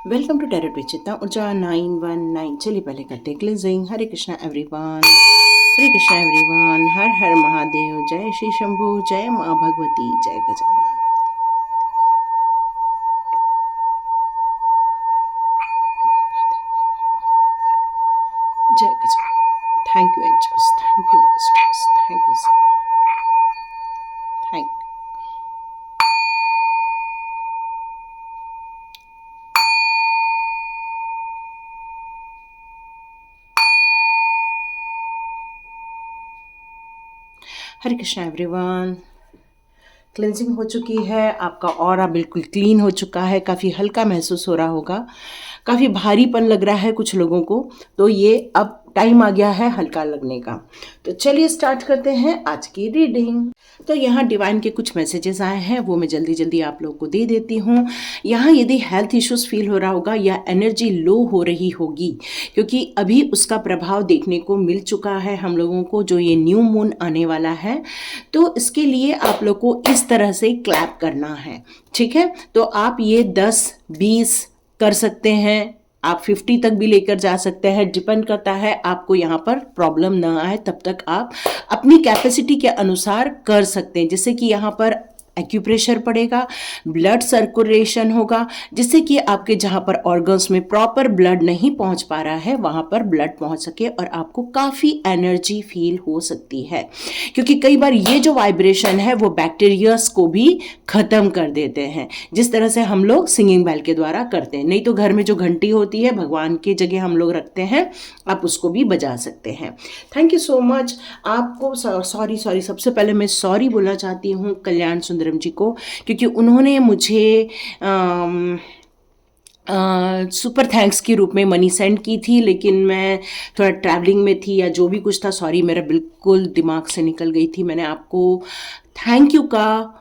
Welcome to tarot with चित्ता ऊर्जा 919। चलिए पहले करते हैं cleansing. Hare Krishna everyone, Hare Krishna everyone, Har Har Mahadev. जय श्री शंभू, जय माँ भगवती, जय गजानन। जय Gajanan. Thank you angels, thank you masters, thank you sir, thank. Hare Krishna everyone, cleansing हो चुकी है, आपका ऑरा बिल्कुल क्लीन हो चुका है, काफ़ी हल्का महसूस हो रहा होगा, काफ़ी भारीपन लग रहा है कुछ लोगों को, तो ये अब टाइम आ गया है हल्का लगने का। तो चलिए स्टार्ट करते हैं आज की रीडिंग। तो यहाँ डिवाइन के कुछ मैसेजेस आए हैं, वो मैं जल्दी जल्दी आप लोगों को दे देती हूँ। यहाँ यदि हेल्थ इश्यूज फील हो रहा होगा या एनर्जी लो हो रही होगी, क्योंकि अभी उसका प्रभाव देखने को मिल चुका है हम लोगों को, जो ये न्यू मून आने वाला है, तो इसके लिए आप लोग को इस तरह से क्लैप करना है। ठीक है, तो आप ये 10-20 कर सकते हैं, आप 50 तक भी लेकर जा सकते हैं, डिपेंड करता है आपको यहाँ पर प्रॉब्लम ना आए तब तक आप अपनी कैपेसिटी के अनुसार कर सकते हैं। जैसे कि यहाँ पर एक्यूप्रेशर पड़ेगा, ब्लड सर्कुलेशन होगा, जिससे कि आपके जहाँ पर ऑर्गन्स में प्रॉपर ब्लड नहीं पहुँच पा रहा है वहाँ पर ब्लड पहुँच सके और आपको काफ़ी एनर्जी फील हो सकती है। क्योंकि कई बार ये जो वाइब्रेशन है वो बैक्टीरियाज को भी ख़त्म कर देते हैं, जिस तरह से हम लोग सिंगिंग बेल के द्वारा करते हैं। नहीं तो घर में जो घंटी होती है भगवान की जगह हम लोग रखते हैं, आप उसको भी बजा सकते हैं। थैंक यू सो मच आपको। सॉरी सबसे पहले मैं सॉरी बोलना चाहती हूँ कल्याण सुंदरम जी को, क्योंकि उन्होंने मुझे सुपर थैंक्स के रूप में मनी सेंड की थी, लेकिन मैं थोड़ा ट्रैवलिंग में थी या जो भी कुछ था, सॉरी मेरा बिल्कुल दिमाग से निकल गई थी, मैंने आपको थैंक यू का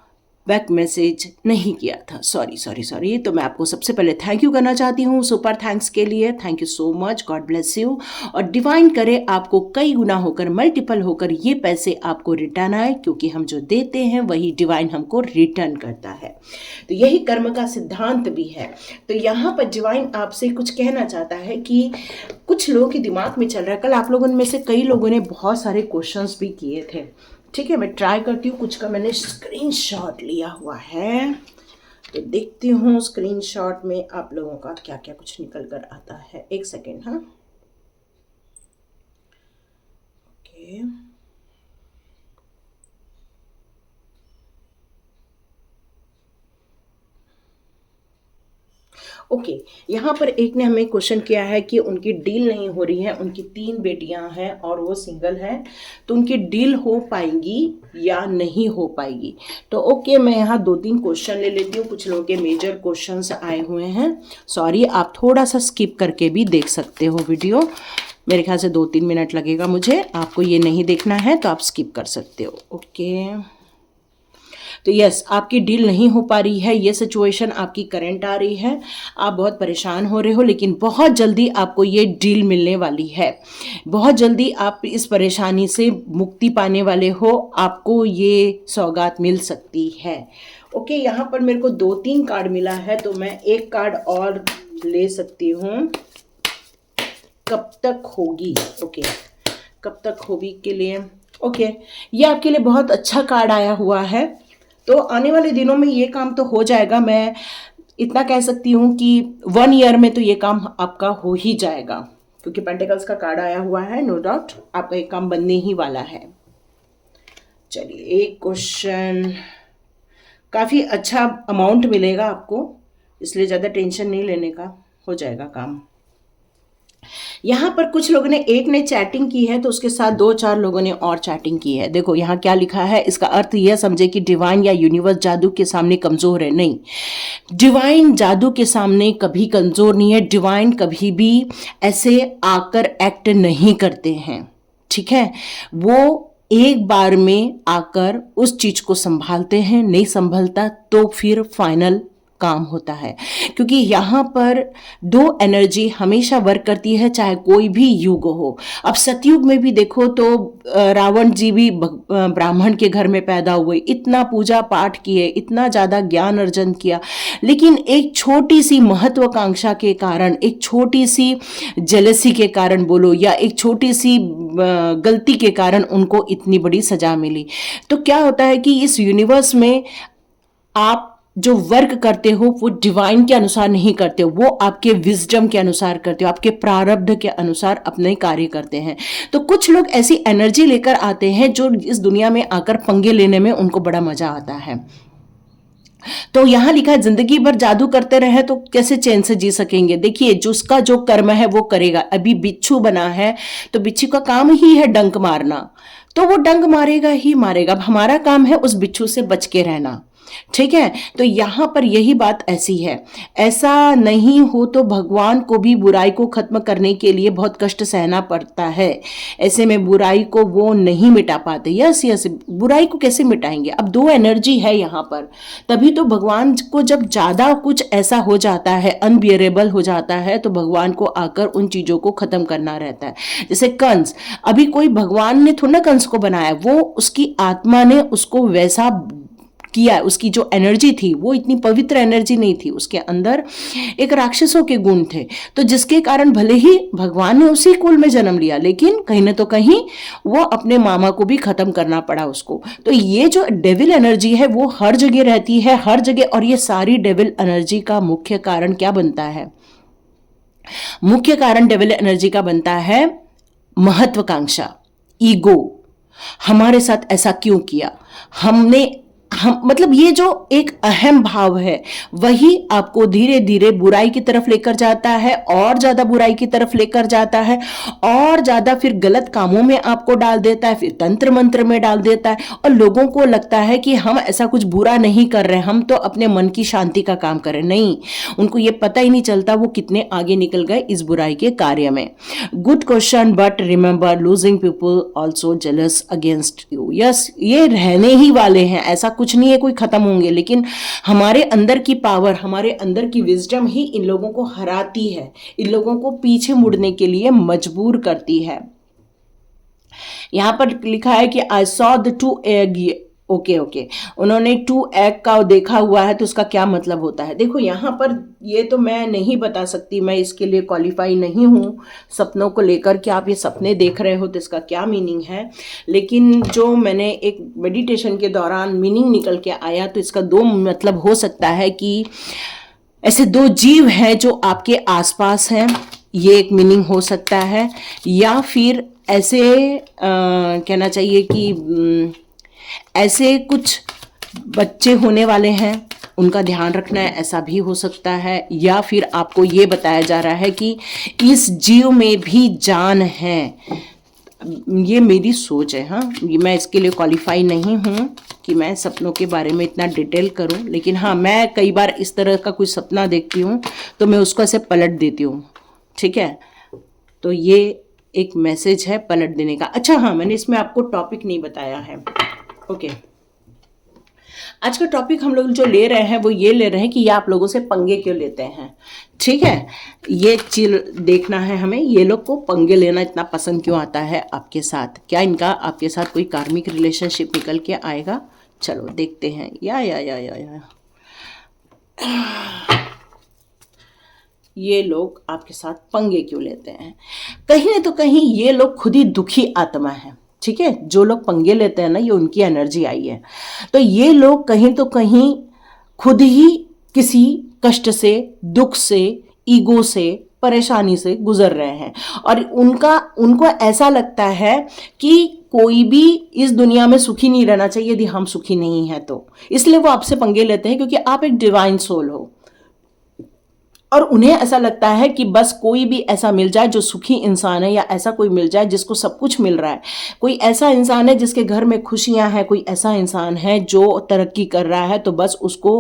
बैक मैसेज नहीं किया था। सॉरी। तो मैं आपको सबसे पहले थैंक यू करना चाहती हूँ सुपर थैंक्स के लिए। Thank you so much, God bless you, और डिवाइन करे आपको कई गुना होकर, मल्टीपल होकर ये पैसे आपको रिटर्न आए, क्योंकि हम जो देते हैं वही डिवाइन हमको रिटर्न करता है। तो यही कर्म का सिद्धांत भी है। तो यहाँ पर डिवाइन आपसे कुछ कहना चाहता है कि कुछ लोगों के दिमाग में चल रहा है, कल आप लोगों में से कई लोगों ने बहुत सारे क्वेश्चंस भी किए थे। ठीक है, मैं ट्राई करती हूँ, कुछ का मैंने स्क्रीनशॉट लिया हुआ है, तो देखती हूँ स्क्रीनशॉट में आप लोगों का क्या क्या कुछ निकल कर आता है। एक सेकेंड। हाँ, ओके ओके। यहाँ पर एक ने हमें क्वेश्चन किया है कि उनकी डील नहीं हो रही है, उनकी 3 बेटियां हैं और वो सिंगल हैं, तो उनकी डील हो पाएगी या नहीं हो पाएगी। तो ओके, मैं यहाँ 2-3 क्वेश्चन ले लेती हूँ, कुछ लोगों के मेजर क्वेश्चंस आए हुए हैं। सॉरी, आप थोड़ा सा स्किप करके भी देख सकते हो वीडियो, मेरे ख्याल से 2-3 मिनट लगेगा मुझे, आपको ये नहीं देखना है तो आप स्किप कर सकते हो। ओके, तो यस, आपकी डील नहीं हो पा रही है, ये सिचुएशन आपकी करंट आ रही है, आप बहुत परेशान हो रहे हो, लेकिन बहुत जल्दी आपको ये डील मिलने वाली है। बहुत जल्दी आप इस परेशानी से मुक्ति पाने वाले हो, आपको ये सौगात मिल सकती है। ओके, यहाँ पर मेरे को 2-3 कार्ड मिला है, तो मैं एक कार्ड और ले सकती हूँ। कब तक होगी? ओके, कब तक होगी के लिए, ओके, ये आपके लिए बहुत अच्छा कार्ड आया हुआ है। तो आने वाले दिनों में ये काम तो हो जाएगा, मैं इतना कह सकती हूँ कि 1 ईयर में तो ये काम आपका हो ही जाएगा, क्योंकि पेंटिकल्स का कार्ड आया हुआ है। नो डाउट आपका एक काम बनने ही वाला है। चलिए, एक क्वेश्चन, काफ़ी अच्छा अमाउंट मिलेगा आपको, इसलिए ज़्यादा टेंशन नहीं लेने का, हो जाएगा काम। यहाँ पर कुछ लोगों ने, एक ने चैटिंग की है तो उसके साथ 2-4 लोगों ने और चैटिंग की है। देखो यहाँ क्या लिखा है, इसका अर्थ यह समझे कि डिवाइन या यूनिवर्स जादू के सामने कमज़ोर है। नहीं, डिवाइन जादू के सामने कभी कमज़ोर नहीं है। डिवाइन कभी भी ऐसे आकर एक्ट नहीं करते हैं, ठीक है। वो एक बार में आकर उस चीज़ को संभालते हैं, नहीं संभलता तो फिर फाइनल काम होता है, क्योंकि यहाँ पर दो एनर्जी हमेशा वर्क करती है, चाहे कोई भी युग हो। अब सतयुग में भी देखो तो रावण जी भी ब्राह्मण के घर में पैदा हुए, इतना पूजा पाठ किए, इतना ज़्यादा ज्ञान अर्जन किया, लेकिन एक छोटी सी महत्वाकांक्षा के कारण, एक छोटी सी जेलसी के कारण बोलो, या एक छोटी सी गलती के कारण उनको इतनी बड़ी सजा मिली। तो क्या होता है कि इस यूनिवर्स में आप जो वर्क करते हो वो डिवाइन के अनुसार नहीं करते हो, वो आपके विजडम के अनुसार करते हो, आपके प्रारब्ध के अनुसार अपने कार्य करते हैं। तो कुछ लोग ऐसी एनर्जी लेकर आते हैं जो इस दुनिया में आकर पंगे लेने में उनको बड़ा मजा आता है। तो यहां लिखा है जिंदगी भर जादू करते रहे तो कैसे चैन से जी सकेंगे। देखिए, जिसका जो कर्म है वो करेगा। अभी बिच्छू बना है तो बिच्छू का काम ही है डंक मारना, तो वो डंक मारेगा ही मारेगा। अब हमारा काम है उस बिच्छू से बच के रहना, ठीक है। तो यहां पर यही बात ऐसी है। ऐसा नहीं हो तो भगवान को भी बुराई को खत्म करने के लिए बहुत कष्ट सहना पड़ता है। ऐसे में बुराई को वो नहीं मिटा पाते। यस यस, बुराई को कैसे मिटाएंगे। अब दो एनर्जी है यहाँ पर, तभी तो भगवान को जब ज्यादा कुछ ऐसा हो जाता है, अनबियरेबल हो जाता है, तो भगवान को आकर उन चीजों को खत्म करना रहता है। जैसे कंस, अभी कोई भगवान ने थोड़ा ना कंस को बनाया, वो उसकी आत्मा ने उसको वैसा किया। उसकी जो एनर्जी थी वो इतनी पवित्र एनर्जी नहीं थी, उसके अंदर एक राक्षसों के गुण थे, तो जिसके कारण भले ही भगवान ने उसी कुल में जन्म लिया, लेकिन कहीं ना तो कहीं वो अपने मामा को भी खत्म करना पड़ा उसको। तो ये जो डेविल एनर्जी है वो हर जगह रहती है, हर जगह। और ये सारी डेविल एनर्जी का मुख्य कारण क्या बनता है? मुख्य कारण डेविल एनर्जी का बनता है महत्वाकांक्षा, ईगो। हमारे साथ ऐसा क्यों किया, हम मतलब ये जो एक अहम भाव है वही आपको धीरे धीरे बुराई की तरफ लेकर जाता है, और ज्यादा बुराई की तरफ लेकर जाता है, और ज्यादा फिर गलत कामों में आपको डाल देता है, फिर तंत्र मंत्र में डाल देता है। और लोगों को लगता है कि हम ऐसा कुछ बुरा नहीं कर रहे, हम तो अपने मन की शांति का काम कर रहे। नहीं, उनको ये पता ही नहीं चलता वो कितने आगे निकल गए इस बुराई के कार्य में। Good question, but remember losing people also jealous against you. Yes, ये रहने ही वाले हैं, ऐसा कुछ नहीं है कोई खत्म होंगे, लेकिन हमारे अंदर की पावर, हमारे अंदर की विजडम ही इन लोगों को हराती है, इन लोगों को पीछे मुड़ने के लिए मजबूर करती है। यहां पर लिखा है कि I saw the two egg. Okay, उन्होंने 2 एग का देखा हुआ है, तो उसका क्या मतलब होता है। देखो यहाँ पर ये तो मैं नहीं बता सकती, मैं इसके लिए क्वालिफाई नहीं हूँ सपनों को लेकर कि आप ये सपने देख रहे हो तो इसका क्या मीनिंग है। लेकिन जो मैंने एक मेडिटेशन के दौरान मीनिंग निकल के आया, तो इसका 2 मतलब हो सकता है कि ऐसे 2 जीव हैं जो आपके आसपास हैं, ये एक मीनिंग हो सकता है। या फिर ऐसे कहना चाहिए कि ऐसे कुछ बच्चे होने वाले हैं, उनका ध्यान रखना है, ऐसा भी हो सकता है। या फिर आपको ये बताया जा रहा है कि इस जीव में भी जान है। ये मेरी सोच है, हाँ, मैं इसके लिए क्वालिफाई नहीं हूँ कि मैं सपनों के बारे में इतना डिटेल करूँ। लेकिन हाँ, मैं कई बार इस तरह का कुछ सपना देखती हूँ तो मैं उसको ऐसे पलट देती हूँ, ठीक है। तो ये एक मैसेज है पलट देने का। अच्छा हाँ, मैंने इसमें आपको टॉपिक नहीं बताया है। ओके, आज का टॉपिक हम लोग जो ले रहे हैं वो ये ले रहे हैं कि ये आप लोगों से पंगे क्यों लेते हैं, ठीक है। ये चीज देखना है हमें, ये लोग को पंगे लेना इतना पसंद क्यों आता है आपके साथ। क्या इनका आपके साथ कोई कार्मिक रिलेशनशिप निकल के आएगा? चलो देखते हैं। या ये लोग आपके साथ पंगे क्यों लेते हैं? कहीं न तो कहीं ये लोग खुद ही दुखी आत्मा है, ठीक है। जो लोग पंगे लेते हैं ना, ये उनकी एनर्जी आई है। तो ये लोग कहीं तो कहीं खुद ही किसी कष्ट से, दुख से, ईगो से, परेशानी से गुजर रहे हैं, और उनको ऐसा लगता है कि कोई भी इस दुनिया में सुखी नहीं रहना चाहिए यदि हम सुखी नहीं हैं तो। इसलिए वो आपसे पंगे लेते हैं, क्योंकि आप एक डिवाइन सोल हो, और उन्हें ऐसा लगता है कि बस कोई भी ऐसा मिल जाए जो सुखी इंसान है, या ऐसा कोई मिल जाए जिसको सब कुछ मिल रहा है। कोई ऐसा इंसान है जिसके घर में खुशियां हैं, कोई ऐसा इंसान है जो तरक्की कर रहा है, तो बस उसको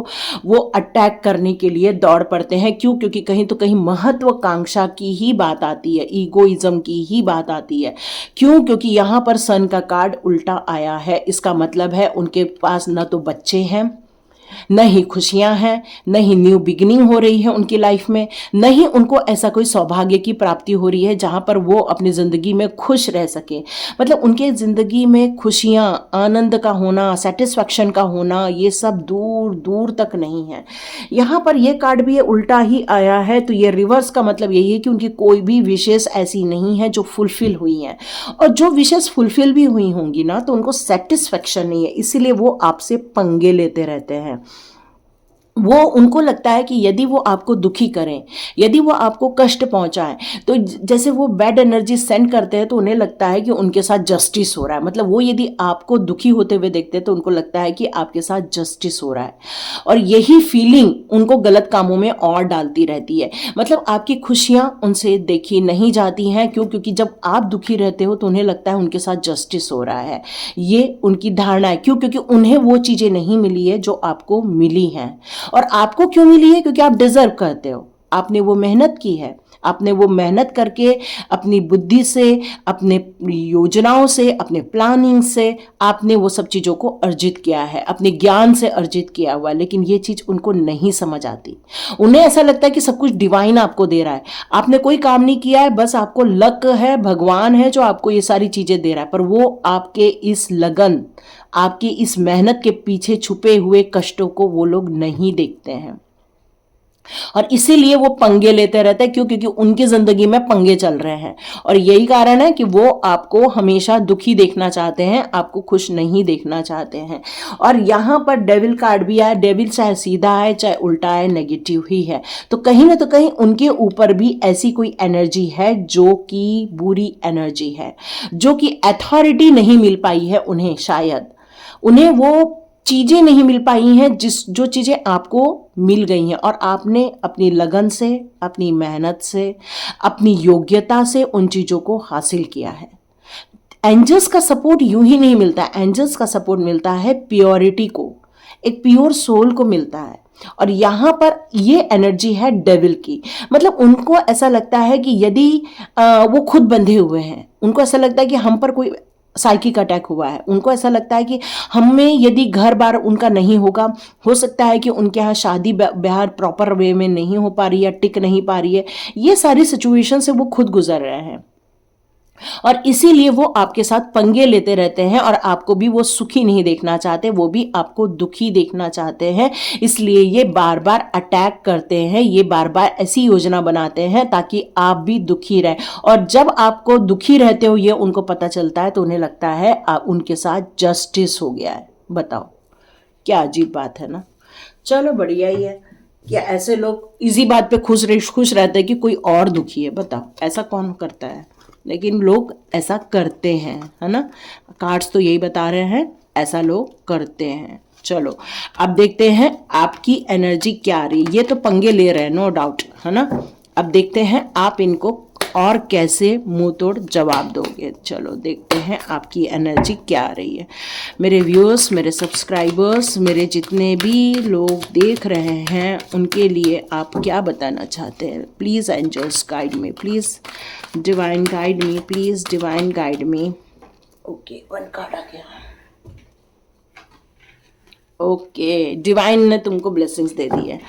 वो अटैक करने के लिए दौड़ पड़ते हैं। क्यों? क्योंकि कहीं तो कहीं महत्वाकांक्षा की ही बात आती है, ईगोइज्म की ही बात आती है। क्यों? क्योंकि यहाँ पर सन का कार्ड उल्टा आया है। इसका मतलब है उनके पास न तो बच्चे हैं, न ही खुशियां हैं, न ही न्यू बिगिनिंग हो रही है उनकी लाइफ में, न ही उनको ऐसा कोई सौभाग्य की प्राप्ति हो रही है जहां पर वो अपनी ज़िंदगी में खुश रह सके। मतलब उनके ज़िंदगी में खुशियां, आनंद का होना, सेटिस्फैक्शन का होना, ये सब दूर दूर तक नहीं है। यहाँ पर ये कार्ड भी ये उल्टा ही आया है, तो ये रिवर्स का मतलब यही है कि उनकी कोई भी विशेष ऐसी नहीं है जो फुलफिल हुई हैं, और जो विशेष फुलफिल भी हुई होंगी ना तो उनको सेटिस्फैक्शन नहीं है, इसीलिए वो आपसे पंगे लेते रहते हैं। वो उनको लगता है कि यदि वो आपको दुखी करें, यदि वो आपको कष्ट पहुंचाएं, तो जैसे वो बैड एनर्जी सेंड करते हैं तो उन्हें लगता है कि उनके साथ जस्टिस हो रहा है। मतलब वो यदि आपको दुखी होते हुए देखते हैं तो उनको लगता है कि आपके साथ जस्टिस हो रहा है, और यही फीलिंग उनको गलत कामों में और डालती रहती है। मतलब आपकी खुशियां उनसे देखी नहीं जाती हैं। क्यों? क्योंकि जब आप दुखी रहते हो तो उन्हें लगता है उनके साथ जस्टिस हो रहा है, ये उनकी धारणा है। क्यों? क्योंकि उन्हें वो चीज़ें नहीं मिली है जो आपको मिली हैं। और आपको क्यों मिली है? क्योंकि आप डिजर्व करते हो, आपने वो मेहनत की है, आपने वो मेहनत करके अपनी बुद्धि से, अपने योजनाओं से, अपने प्लानिंग से आपने वो सब चीज़ों को अर्जित किया है, अपने ज्ञान से अर्जित किया हुआ। लेकिन ये चीज़ उनको नहीं समझ आती। उन्हें ऐसा लगता है कि सब कुछ डिवाइन आपको दे रहा है, आपने कोई काम नहीं किया है, बस आपको लक है, भगवान है जो आपको ये सारी चीज़ें दे रहा है। पर वो आपके इस लगन, आपकी इस मेहनत के पीछे छुपे हुए कष्टों को वो लोग नहीं देखते हैं, और इसीलिए वो पंगे लेते रहते हैं। क्यों? क्योंकि उनकी जिंदगी में पंगे चल रहे हैं, और यही कारण है कि वो आपको हमेशा दुखी देखना चाहते हैं, आपको खुश नहीं देखना चाहते हैं। और यहाँ पर डेविल कार्ड भी आया। डेविल चाहे सीधा है चाहे उल्टा है, नेगेटिव ही है। तो कहीं ना तो कहीं उनके ऊपर भी ऐसी कोई एनर्जी है जो कि बुरी एनर्जी है, जो कि अथॉरिटी नहीं मिल पाई है उन्हें। शायद उन्हें वो चीजें नहीं मिल पाई हैं जो चीजें आपको मिल गई हैं, और आपने अपनी लगन से, अपनी मेहनत से, अपनी योग्यता से उन चीजों को हासिल किया है। एंजल्स का सपोर्ट यूं ही नहीं मिलता। एंजल्स का सपोर्ट मिलता है प्योरिटी को, एक प्योर सोल को मिलता है। और यहाँ पर ये एनर्जी है डेविल की। मतलब उनको ऐसा लगता है कि यदि वो खुद बंधे हुए हैं, उनको ऐसा लगता है कि हम पर कोई साइकिक अटैक हुआ है, उनको ऐसा लगता है कि हमें यदि घर बार उनका नहीं होगा, हो सकता है कि उनके यहाँ शादी ब्याह प्रॉपर वे में नहीं हो पा रही है, टिक नहीं पा रही है। ये सारी सिचुएशन से वो खुद गुजर रहे हैं, और इसीलिए वो आपके साथ पंगे लेते रहते हैं, और आपको भी वो सुखी नहीं देखना चाहते, वो भी आपको दुखी देखना चाहते हैं। इसलिए ये बार बार अटैक करते हैं, ये बार बार ऐसी योजना बनाते हैं ताकि आप भी दुखी रहे। और जब आपको दुखी रहते हो ये उनको पता चलता है तो उन्हें लगता है आप उनके साथ जस्टिस हो गया है। बताओ, क्या अजीब बात है ना। चलो बढ़िया ही है कि ऐसे लोग इसी बात पे खुश रहते हैं कि कोई और दुखी है। बताओ, ऐसा कौन करता है? लेकिन लोग ऐसा करते हैं, है ना। कार्ड्स तो यही बता रहे हैं, ऐसा लोग करते हैं। चलो अब देखते हैं आपकी एनर्जी क्या आ रही है। ये तो पंगे ले रहे हैं, नो डाउट, है ना। अब देखते हैं आप इनको और कैसे मुंह तोड़ जवाब दोगे। चलो देखते हैं आपकी एनर्जी क्या आ रही है। मेरे व्यूअर्स, मेरे सब्सक्राइबर्स, मेरे जितने भी लोग देख रहे हैं, उनके लिए आप क्या बताना चाहते हैं? Please angels guide me, please divine guide me, please divine guide me. Okay, one card आ गया। ओके, डिवाइन ने तुमको ब्लेसिंग्स दे दी है,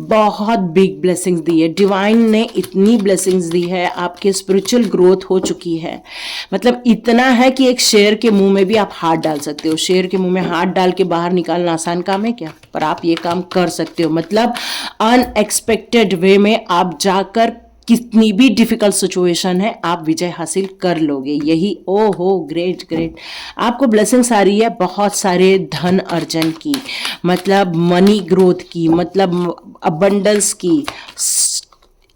बहुत बिग ब्लेसिंग्स दी है। डिवाइन ने इतनी ब्लेसिंग्स दी है, आपके स्पिरिचुअल ग्रोथ हो चुकी है। मतलब इतना है कि एक शेर के मुंह में भी आप हाथ डाल सकते हो। शेर के मुंह में हाथ डाल के बाहर निकालना आसान काम है क्या? पर आप ये काम कर सकते हो। मतलब अनएक्सपेक्टेड वे में आप जाकर कितनी भी डिफिकल्ट सिचुएशन है आप विजय हासिल कर लोगे। यही ओहो, ग्रेट ग्रेट। आपको ब्लेसिंग्स आ रही है बहुत सारे धन अर्जन की, मतलब मनी ग्रोथ की, मतलब अबंडेंस की।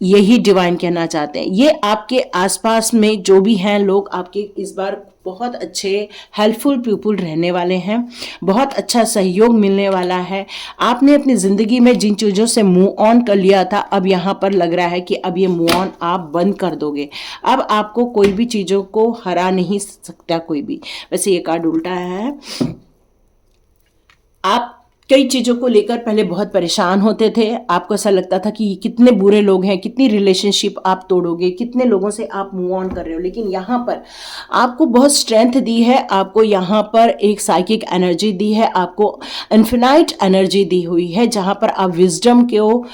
यही डिवाइन कहना चाहते हैं। ये आपके आसपास में जो भी हैं लोग आपके इस बार बहुत अच्छे हेल्पफुल पीपल रहने वाले हैं, बहुत अच्छा सहयोग मिलने वाला है। आपने अपनी ज़िंदगी में जिन चीज़ों से मूव ऑन कर लिया था, अब यहाँ पर लग रहा है कि अब ये मूव ऑन आप बंद कर दोगे। अब आपको कोई भी चीज़ों को हरा नहीं सकता कोई भी। वैसे ये कार्ड उल्टा है। आप कई चीज़ों को लेकर पहले बहुत परेशान होते थे, आपको ऐसा लगता था कि कितने बुरे लोग हैं, कितनी रिलेशनशिप आप तोड़ोगे, कितने लोगों से आप मूव ऑन कर रहे हो। लेकिन यहाँ पर आपको बहुत स्ट्रेंथ दी है, आपको यहाँ पर एक साइकिक एनर्जी दी है, आपको इन्फिनाइट एनर्जी दी हुई है, जहाँ पर आप विजडम को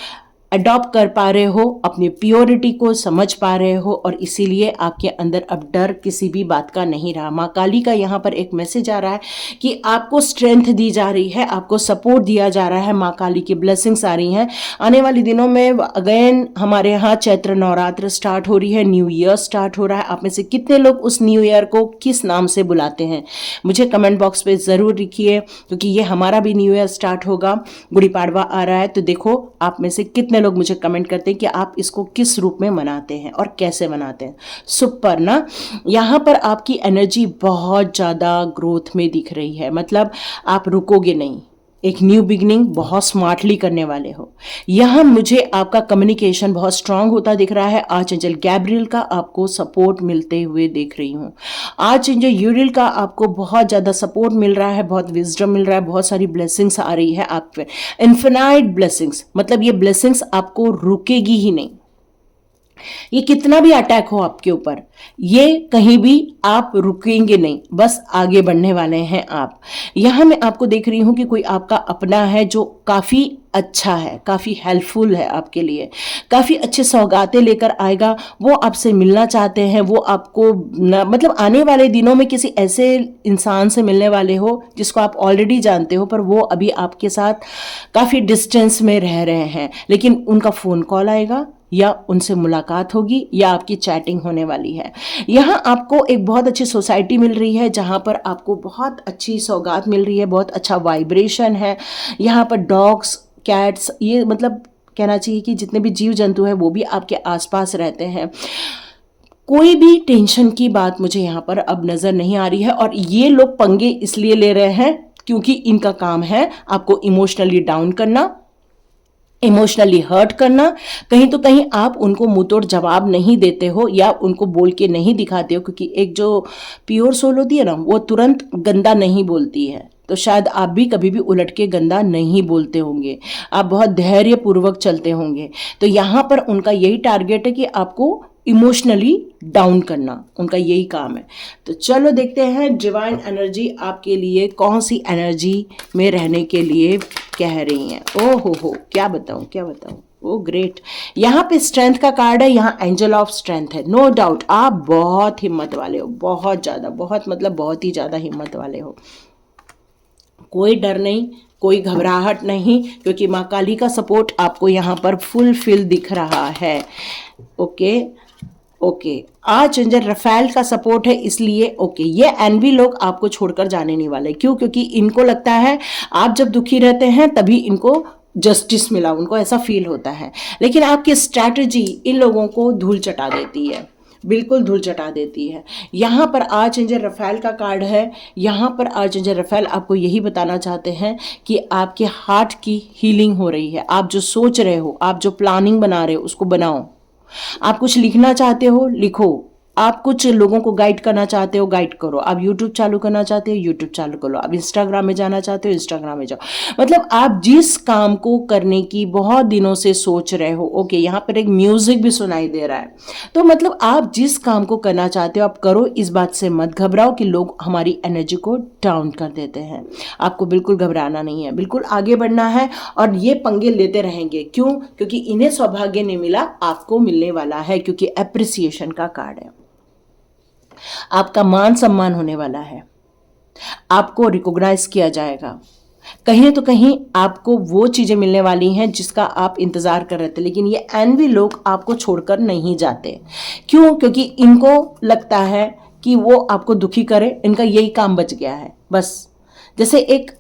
अडॉप्ट कर पा रहे हो, अपनी प्योरिटी को समझ पा रहे हो, और इसीलिए आपके अंदर अब डर किसी भी बात का नहीं रहा। माँ काली का यहाँ पर एक मैसेज आ रहा है कि आपको स्ट्रेंथ दी जा रही है, आपको सपोर्ट दिया जा रहा है, माँ काली की ब्लेसिंग्स आ रही हैं। आने वाले दिनों में अगेन हमारे यहाँ चैत्र नवरात्र स्टार्ट हो रही है, न्यू ईयर स्टार्ट हो रहा है। आप में से कितने लोग उस न्यू ईयर को किस नाम से बुलाते हैं, मुझे कमेंट बॉक्स पे ज़रूर लिखिए, क्योंकि ये हमारा भी न्यू ईयर स्टार्ट होगा, गुड़ी पाड़वा आ रहा है। तो देखो आप में से कितने लोग मुझे कमेंट करते हैं कि आप इसको किस रूप में मनाते हैं और कैसे मनाते हैं। सुपर ना, यहाँ पर आपकी एनर्जी बहुत ज़्यादा ग्रोथ में दिख रही है, मतलब आप रुकोगे नहीं, एक न्यू बिगनिंग बहुत स्मार्टली करने वाले हो। यहाँ मुझे आपका कम्युनिकेशन बहुत स्ट्रांग होता दिख रहा है। आर्चएंजल गैब्रियल का आपको सपोर्ट मिलते हुए देख रही हूँ। आर्चएंजल यूरियल का आपको बहुत ज़्यादा सपोर्ट मिल रहा है, बहुत विजडम मिल रहा है, बहुत सारी ब्लेसिंग्स आ रही है आप पे, इन्फिनाइट ब्लेसिंग्स। मतलब ये ब्लेसिंग्स आपको रुकेगी ही नहीं, ये कितना भी अटैक हो आपके ऊपर, ये कहीं भी आप रुकेंगे नहीं, बस आगे बढ़ने वाले हैं आप। यहां मैं आपको देख रही हूं कि कोई आपका अपना है जो काफी अच्छा है, काफी हेल्पफुल है आपके लिए, काफी अच्छे सौगातें लेकर आएगा, वो आपसे मिलना चाहते हैं, वो आपको मतलब आने वाले दिनों में किसी ऐसे इंसान से मिलने वाले हो जिसको आप ऑलरेडी जानते हो, पर वो अभी आपके साथ काफी डिस्टेंस में रह रहे हैं, लेकिन उनका फोन कॉल आएगा या उनसे मुलाकात होगी या आपकी चैटिंग होने वाली है। यहाँ आपको एक बहुत अच्छी सोसाइटी मिल रही है, जहाँ पर आपको बहुत अच्छी सौगात मिल रही है, बहुत अच्छा वाइब्रेशन है। यहाँ पर डॉग्स, कैट्स, ये मतलब कहना चाहिए कि जितने भी जीव जंतु हैं वो भी आपके आसपास रहते हैं। कोई भी टेंशन की बात मुझे यहाँ पर अब नज़र नहीं आ रही है, और ये लोग पंगे इसलिए ले रहे हैं क्योंकि इनका काम है आपको इमोशनली डाउन करना, इमोशनली हर्ट करना। कहीं तो कहीं आप उनको मुंह तोड़ जवाब नहीं देते हो या उनको बोल के नहीं दिखाते हो, क्योंकि एक जो प्योर सोल होती है ना, वो तुरंत गंदा नहीं बोलती है। तो शायद आप भी कभी भी उलट के गंदा नहीं बोलते होंगे, आप बहुत धैर्यपूर्वक चलते होंगे। तो यहाँ पर उनका यही टारगेट है कि आपको इमोशनली डाउन करना, उनका यही काम है। तो चलो देखते हैं डिवाइन एनर्जी आपके लिए कौन सी एनर्जी में रहने के लिए कह रही हैं। ओ हो, क्या बताऊं क्या बताऊं। ओ ग्रेट, यहाँ पे स्ट्रेंथ का कार्ड है, यहाँ एंजल ऑफ स्ट्रेंथ है। नो डाउट आप बहुत हिम्मत वाले हो, बहुत ज़्यादा, बहुत मतलब बहुत ही ज़्यादा हिम्मत वाले हो। कोई डर नहीं, कोई घबराहट नहीं, क्योंकि माँ काली का सपोर्ट आपको यहाँ पर फुलफिल दिख रहा है। ओके, आर्चएंजल रफेल का सपोर्ट है, इसलिए ओके, ये एनवी लोग आपको छोड़कर जाने नहीं वाले। क्यों? क्योंकि इनको लगता है आप जब दुखी रहते हैं तभी इनको जस्टिस मिला, उनको ऐसा फील होता है। लेकिन आपकी स्ट्रैटेजी इन लोगों को धूल चटा देती है, बिल्कुल धूल चटा देती है। यहाँ पर आर्चएंजल रफेल का कार्ड है। यहाँ पर आर्चएंजल रफेल आपको यही बताना चाहते हैं कि आपके हार्ट की हीलिंग हो रही है। आप जो सोच रहे हो, आप जो प्लानिंग बना रहे हो, उसको बनाओ। आप कुछ लिखना चाहते हो, लिखो। आप कुछ लोगों को गाइड करना चाहते हो, गाइड करो। आप यूट्यूब चालू करना चाहते हो, यूट्यूब चालू करो। आप इंस्टाग्राम में जाना चाहते हो, इंस्टाग्राम में जाओ। मतलब आप जिस काम को करने की बहुत दिनों से सोच रहे हो, ओके, यहाँ पर एक म्यूजिक भी सुनाई दे रहा है। तो मतलब आप जिस काम को करना चाहते हो आप करो, इस बात से मत घबराओ कि लोग हमारी एनर्जी को डाउन कर देते हैं। आपको बिल्कुल घबराना नहीं है, बिल्कुल आगे बढ़ना है, और ये पंगे लेते रहेंगे। क्यों? क्योंकि इन्हें सौभाग्य नहीं मिला, आपको मिलने वाला है, क्योंकि एप्रिसिएशन का कार्ड है। आपका मान सम्मान होने वाला है, आपको रिकॉग्नाइज किया जाएगा। कहीं तो कहीं आपको वो चीजें मिलने वाली हैं जिसका आप इंतजार कर रहे थे। लेकिन ये एनवी लोग आपको छोड़कर नहीं जाते। क्यों? क्योंकि इनको लगता है कि वो आपको दुखी करे, इनका यही काम बच गया है बस। जैसे एक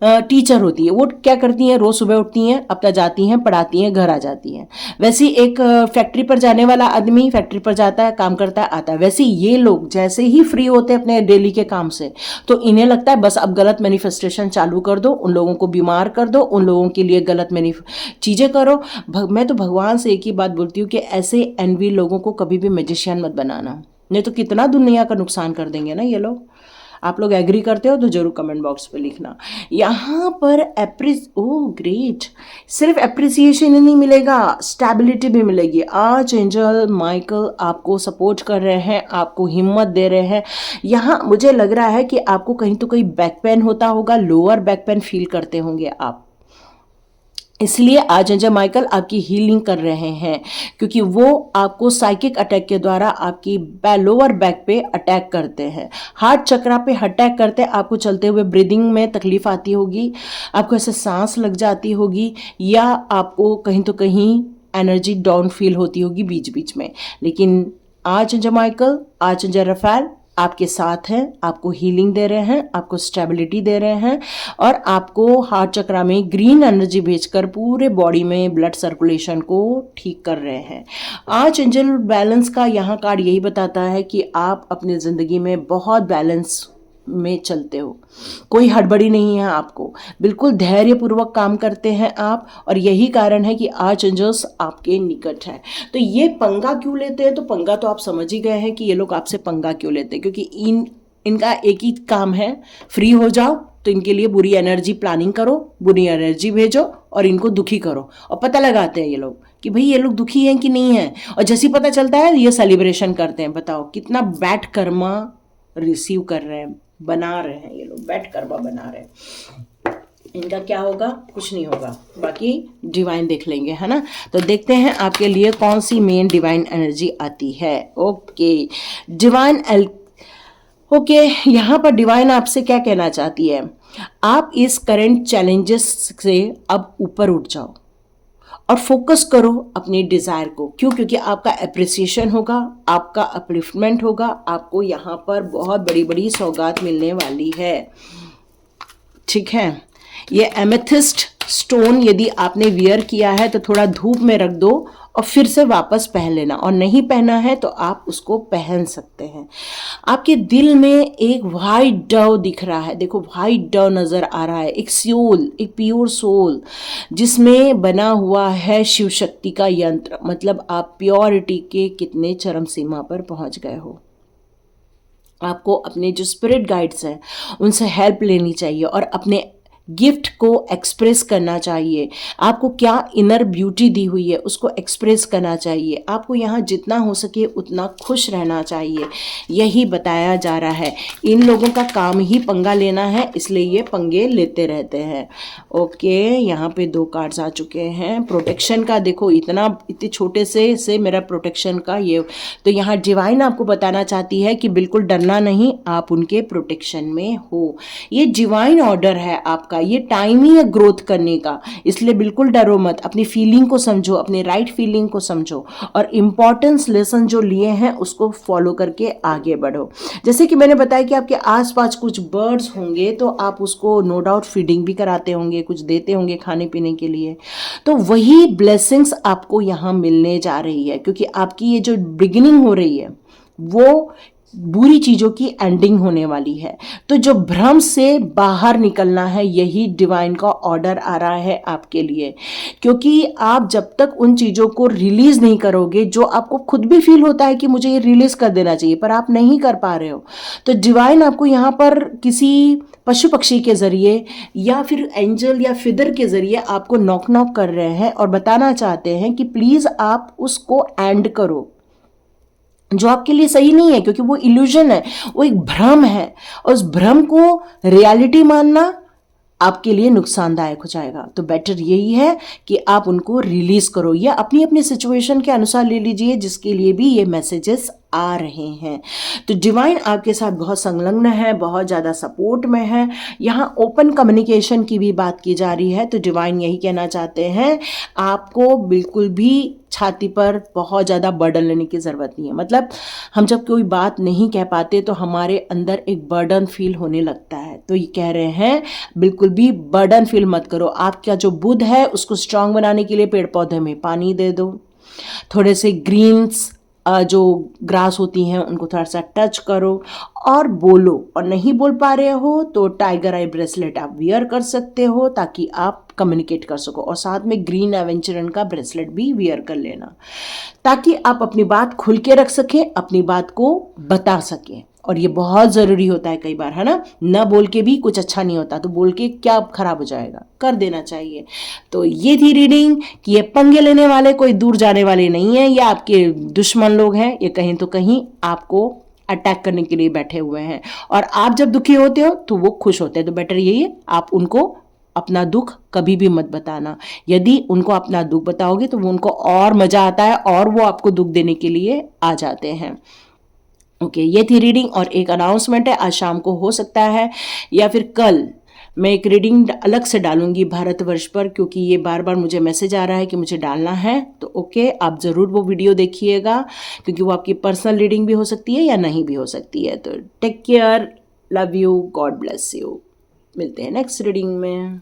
टीचर होती है, वो क्या करती हैं, रोज सुबह उठती हैं, अपना जाती हैं, पढ़ाती हैं, घर आ जाती हैं। वैसे ही एक फैक्ट्री पर जाने वाला आदमी फैक्ट्री पर जाता है, काम करता है, आता है। वैसे ये लोग जैसे ही फ्री होते हैं अपने डेली के काम से, तो इन्हें लगता है बस अब गलत मैनिफेस्टेशन चालू कर दो, उन लोगों को बीमार कर दो, उन लोगों के लिए गलत चीजें करो। मैं तो भगवान से एक ही बात बोलती हूँ कि ऐसे एनवी लोगों को कभी भी मैजिशियन मत बनाना, नहीं तो कितना दुनिया का नुकसान कर देंगे ना ये लोग। आप लोग एग्री करते हो तो जरूर कमेंट बॉक्स पे लिखना। यहाँ पर ग्रेट, सिर्फ एप्रिसिएशन ही नहीं मिलेगा, स्टेबिलिटी भी मिलेगी। आज एंजल माइकल आपको सपोर्ट कर रहे हैं, आपको हिम्मत दे रहे हैं। यहाँ मुझे लग रहा है कि आपको कहीं तो कहीं बैक पेन होता होगा, लोअर बैक पेन फील करते होंगे आप, इसलिए आज एंजल माइकल आपकी हीलिंग कर रहे हैं, क्योंकि वो आपको साइकिक अटैक के द्वारा आपकी लोअर बैक पे अटैक करते हैं, हार्ट चक्रा पे अटैक करते हैं। आपको चलते हुए ब्रीदिंग में तकलीफ आती होगी, आपको ऐसे सांस लग जाती होगी, या आपको कहीं तो कहीं एनर्जी डाउन फील होती होगी बीच बीच में। लेकिन आज एंजल माइकल, आज एंजल रफेल आपके साथ हैं, आपको हीलिंग दे रहे हैं, आपको स्टेबिलिटी दे रहे हैं, और आपको हार्ट चक्रा में ग्रीन एनर्जी भेजकर पूरे बॉडी में ब्लड सर्कुलेशन को ठीक कर रहे हैं। आज एंजल बैलेंस का यहाँ कार्ड यही बताता है कि आप अपनी ज़िंदगी में बहुत बैलेंस में चलते हो, कोई हड़बड़ी नहीं है आपको, बिल्कुल धैर्यपूर्वक काम करते हैं आप, और यही कारण है कि आज एंजल्स आपके निकट है। तो ये पंगा क्यों लेते हैं, तो पंगा तो आप समझ ही गए हैं कि ये लोग आपसे पंगा क्यों लेते हैं, क्योंकि इनका एक ही काम है, फ्री हो जाओ तो इनके लिए बुरी एनर्जी प्लानिंग करो, बुरी एनर्जी भेजो और इनको दुखी करो, और पता लगाते हैं ये लोग कि भाई ये लोग दुखी हैं कि नहीं है, और जैसे ही पता चलता है ये सेलिब्रेशन करते हैं। बताओ कितना बैड कर्मा रिसीव कर रहे हैं, बना रहे हैं ये लोग, बैड कर्मा बना रहे हैं। इनका क्या होगा, कुछ नहीं होगा, बाकी डिवाइन देख लेंगे, है ना। तो देखते हैं आपके लिए कौन सी मेन डिवाइन एनर्जी आती है। ओके यहाँ पर डिवाइन आपसे क्या कहना चाहती है, आप इस करंट चैलेंजेस से अब ऊपर उठ जाओ और फोकस करो अपनी डिज़ायर को। क्यों? क्योंकि आपका एप्रिसिएशन होगा, आपका अपलिफ्टमेंट होगा, आपको यहाँ पर बहुत बड़ी बड़ी सौगात मिलने वाली है। ठीक है, ये एमेथिस्ट स्टोन यदि आपने वियर किया है तो थोड़ा धूप में रख दो और फिर से वापस पहन लेना, और नहीं पहना है तो आप उसको पहन सकते हैं। आपके दिल में एक वाइट डव दिख रहा है, देखो वाइट डव नज़र आ रहा है, एक सोल, एक प्योर सोल जिसमें बना हुआ है शिव शक्ति का यंत्र। मतलब आप प्योरिटी के कितने चरम सीमा पर पहुंच गए हो। आपको अपने जो स्पिरिट गाइड्स हैं उनसे हेल्प लेनी चाहिए और अपने गिफ्ट को एक्सप्रेस करना चाहिए। आपको क्या इनर ब्यूटी दी हुई है उसको एक्सप्रेस करना चाहिए। आपको यहाँ जितना हो सके उतना खुश रहना चाहिए, यही बताया जा रहा है। इन लोगों का काम ही पंगा लेना है, इसलिए ये पंगे लेते रहते हैं। ओके, यहाँ पे 2 कार्ड्स आ चुके हैं प्रोटेक्शन का। देखो इतने छोटे से मेरा प्रोटेक्शन का ये, तो यहाँ डिवाइन आपको बताना चाहती है कि बिल्कुल डरना नहीं, आप उनके प्रोटेक्शन में हो। ये डिवाइन ऑर्डर है आपका, ये टाइम ही है ग्रोथ करने का, इसलिए बिल्कुल डरो मत। अपनी फीलिंग को समझो, अपनी राइट फीलिंग को समझो, और इम्पॉर्टेंस लेसन जो लिए हैं उसको फॉलो करके आगे बढ़ो। जैसे कि मैंने बताया कि आपके आसपास कुछ बर्ड्स होंगे तो आप उसको नो डाउट फीडिंग भी कराते होंगे, कुछ देते होंगे खाने पीने के लिए। तो वही ब्लेसिंग्स आपको यहाँ मिलने जा रही है, क्योंकि आपकी ये जो बिगिनिंग हो रही है वो बुरी चीज़ों की एंडिंग होने वाली है। तो जो भ्रम से बाहर निकलना है, यही डिवाइन का ऑर्डर आ रहा है आपके लिए, क्योंकि आप जब तक उन चीज़ों को रिलीज़ नहीं करोगे जो आपको खुद भी फील होता है कि मुझे ये रिलीज़ कर देना चाहिए, पर आप नहीं कर पा रहे हो, तो डिवाइन आपको यहाँ पर किसी पशु पक्षी के ज़रिए या फिर एंजल या फिदर के ज़रिए आपको नॉक नॉक कर रहे हैं और बताना चाहते हैं कि प्लीज़ आप उसको एंड करो, जो आपके लिए सही नहीं है, क्योंकि वो इल्यूजन है, वो एक भ्रम है, और उस भ्रम को रियलिटी मानना आपके लिए नुकसानदायक हो जाएगा। तो बेटर यही है कि आप उनको रिलीज करो, या अपनी अपनी सिचुएशन के अनुसार ले लीजिए, जिसके लिए भी ये मैसेजेस आ रहे हैं। तो डिवाइन आपके साथ बहुत संलग्न है, बहुत ज़्यादा सपोर्ट में है। यहाँ ओपन कम्युनिकेशन की भी बात की जा रही है, तो डिवाइन यही कहना चाहते हैं आपको बिल्कुल भी छाती पर बहुत ज़्यादा बर्डन लेने की ज़रूरत नहीं है। मतलब हम जब कोई बात नहीं कह पाते तो हमारे अंदर एक बर्डन फील होने लगता है, तो ये कह रहे हैं बिल्कुल भी बर्डन फील मत करो। आपका जो बुध है उसको स्ट्रांग बनाने के लिए पेड़ पौधे में पानी दे दो, थोड़े से ग्रीन्स जो ग्रास होती हैं उनको थोड़ा सा टच करो और बोलो, और नहीं बोल पा रहे हो तो टाइगर आई ब्रेसलेट आप वियर कर सकते हो ताकि आप कम्युनिकेट कर सको, और साथ में ग्रीन एवेंचरन का ब्रेसलेट भी वियर कर लेना ताकि आप अपनी बात खुल के रख सकें, अपनी बात को बता सकें। और ये बहुत ज़रूरी होता है कई बार, है ना बोल के भी कुछ अच्छा नहीं होता, तो बोल के क्या खराब हो जाएगा, कर देना चाहिए। तो ये थी रीडिंग कि ये पंगे लेने वाले कोई दूर जाने वाले नहीं है, ये आपके दुश्मन लोग हैं, ये कहीं तो कहीं आपको अटैक करने के लिए बैठे हुए हैं। और आप जब दुखी होते हो तो वो खुश होते हैं, तो बेटर यही है आप उनको अपना दुख कभी भी मत बताना। यदि उनको अपना दुख बताओगे तो वो उनको और मज़ा आता है और वो आपको दुख देने के लिए आ जाते हैं। ओके, ये थी रीडिंग। और एक अनाउंसमेंट है, आज शाम को हो सकता है या फिर कल मैं एक रीडिंग अलग से डालूंगी भारतवर्ष पर, क्योंकि ये बार बार मुझे मैसेज आ रहा है कि मुझे डालना है। तो ओके, आप ज़रूर वो वीडियो देखिएगा, क्योंकि वो आपकी पर्सनल रीडिंग भी हो सकती है या नहीं भी हो सकती है। तो take care, love you, God bless you. मिलते हैं नेक्स्ट रीडिंग में।